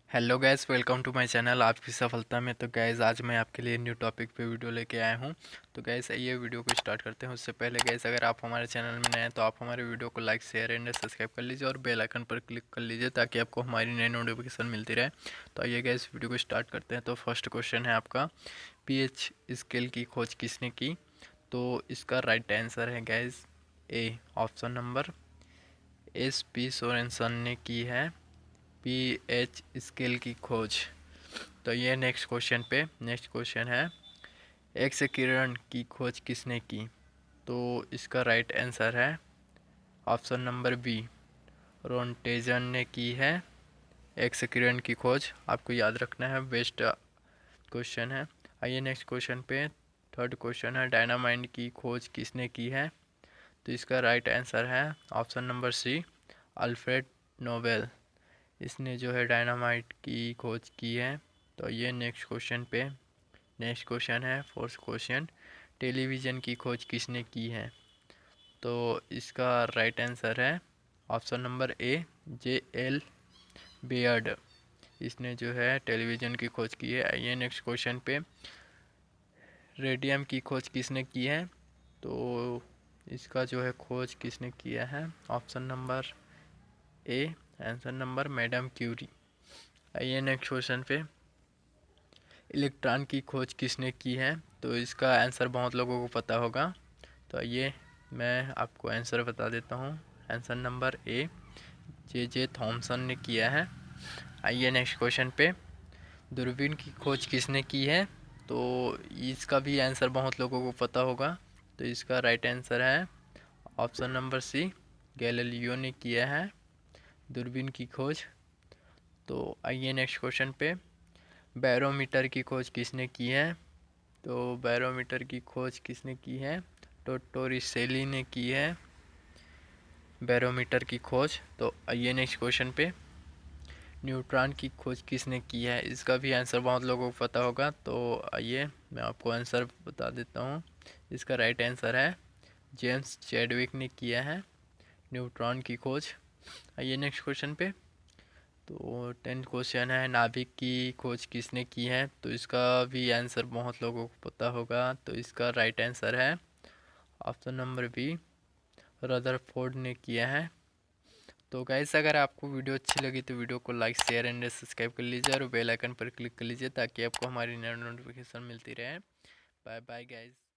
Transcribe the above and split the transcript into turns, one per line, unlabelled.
Hello guys, welcome to my channel आपकी सफलता में। तो गैस आज मैं आपके लिए न्यू टॉपिक पे वीडियो लेके आया हूँ। तो गैस ये वीडियो को स्टार्ट करते हैं। उससे पहले गैस अगर आप हमारे चैनल में नए हैं तो आप हमारे वीडियो को लाइक शेयर एंड सब्सक्राइब कर लीजिए और बेल आइकन पर क्लिक कर लीजिए ताकि आपको हमारी नई नोटिफिकेशन मिलती रहे। तो आइए गैस वीडियो को स्टार्ट करते हैं। तो फर्स्ट क्वेश्चन है आपका, पीएच स्केल की खोज किसने की? तो इसका राइट आंसर है गैस ए, ऑप्शन नंबर SP सोरेनसन ने की है पीएच स्केल की खोज। तो ये नेक्स्ट क्वेश्चन है, एक्स किरण की खोज किसने की? तो इसका राइट आंसर है ऑप्शन नंबर बी, रोन्टेजन ने की है एक्स किरण की खोज। आपको याद रखना है, बेस्ट क्वेश्चन है। आइए नेक्स्ट क्वेश्चन पे। थर्ड क्वेश्चन है, डायनामाइट की खोज किसने की है? तो इसका राइट आंसर है option number C, Alfred Nobel. इसने जो है डायनामाइट की खोज की है। तो ये नेक्स्ट क्वेश्चन है फोर्थ क्वेश्चन, टेलीविज़न की खोज किसने की है? तो इसका राइट आंसर है ऑप्शन नंबर ए, JL बेयर्ड। इसने जो है टेलीविज़न की खोज की है। ये नेक्स्ट क्वेश्चन पे, रेडियम की खोज किसने की है? तो इसका जो है खोज किसने किया है? Option number A, answer number madam Curie. आइए नेक्स्ट क्वेश्चन पे, इलेक्ट्रॉन की खोज किसने की है? तो इसका आंसर बहुत लोगों को पता होगा। तो आइए मैं आपको आंसर बता देता हूँ। Answer number A, J Thomson ने किया है। आइए नेक्स्ट क्वेश्चन पे, दूरबीन की खोज किसने की है? तो इसका भी आंसर बहुत लोगों को पता होगा। तो इसका राइट आंसर है ऑप्शन नंबर सी, गैलीलियो ने किया है दूरबीन की खोज। तो आइए नेक्स्ट क्वेश्चन पे, बैरोमीटर की खोज किसने की है? तो बैरोमीटर की खोज किसने की है? तो टोरिसेली ने की है बैरोमीटर की खोज। तो आइए नेक्स्ट क्वेश्चन पे, न्यूट्रॉन की खोज किसने की है? इसका भी आंसर बहुत लोगों को पता होगा। तो आइए मैं आपको आंसर बता देता हूँ। इसका राइट आंसर है जेम्स चैडविक ने किया है न्यूट्रॉन की खोज। आइए नेक्स्ट क्वेश्चन पे। तो 10th क्वेश्चन है, नाभिक की खोज किसने की है? तो इसका भी आंसर बहुत लोगों को पता होगा। तो इसका राइट आंसर है ऑप्शन नंबर बी, रदरफोर्ड ने किया है। तो गाइस अगर आपको वीडियो अच्छी लगी तो वीडियो को लाइक शेयर एंड सब्सक्राइब कर लीजिए और बेल आइकन पर क्लिक कर लीजिए ताकि आपको हमारी नई नोटिफिकेशन मिलती रहे। Bye bye guys.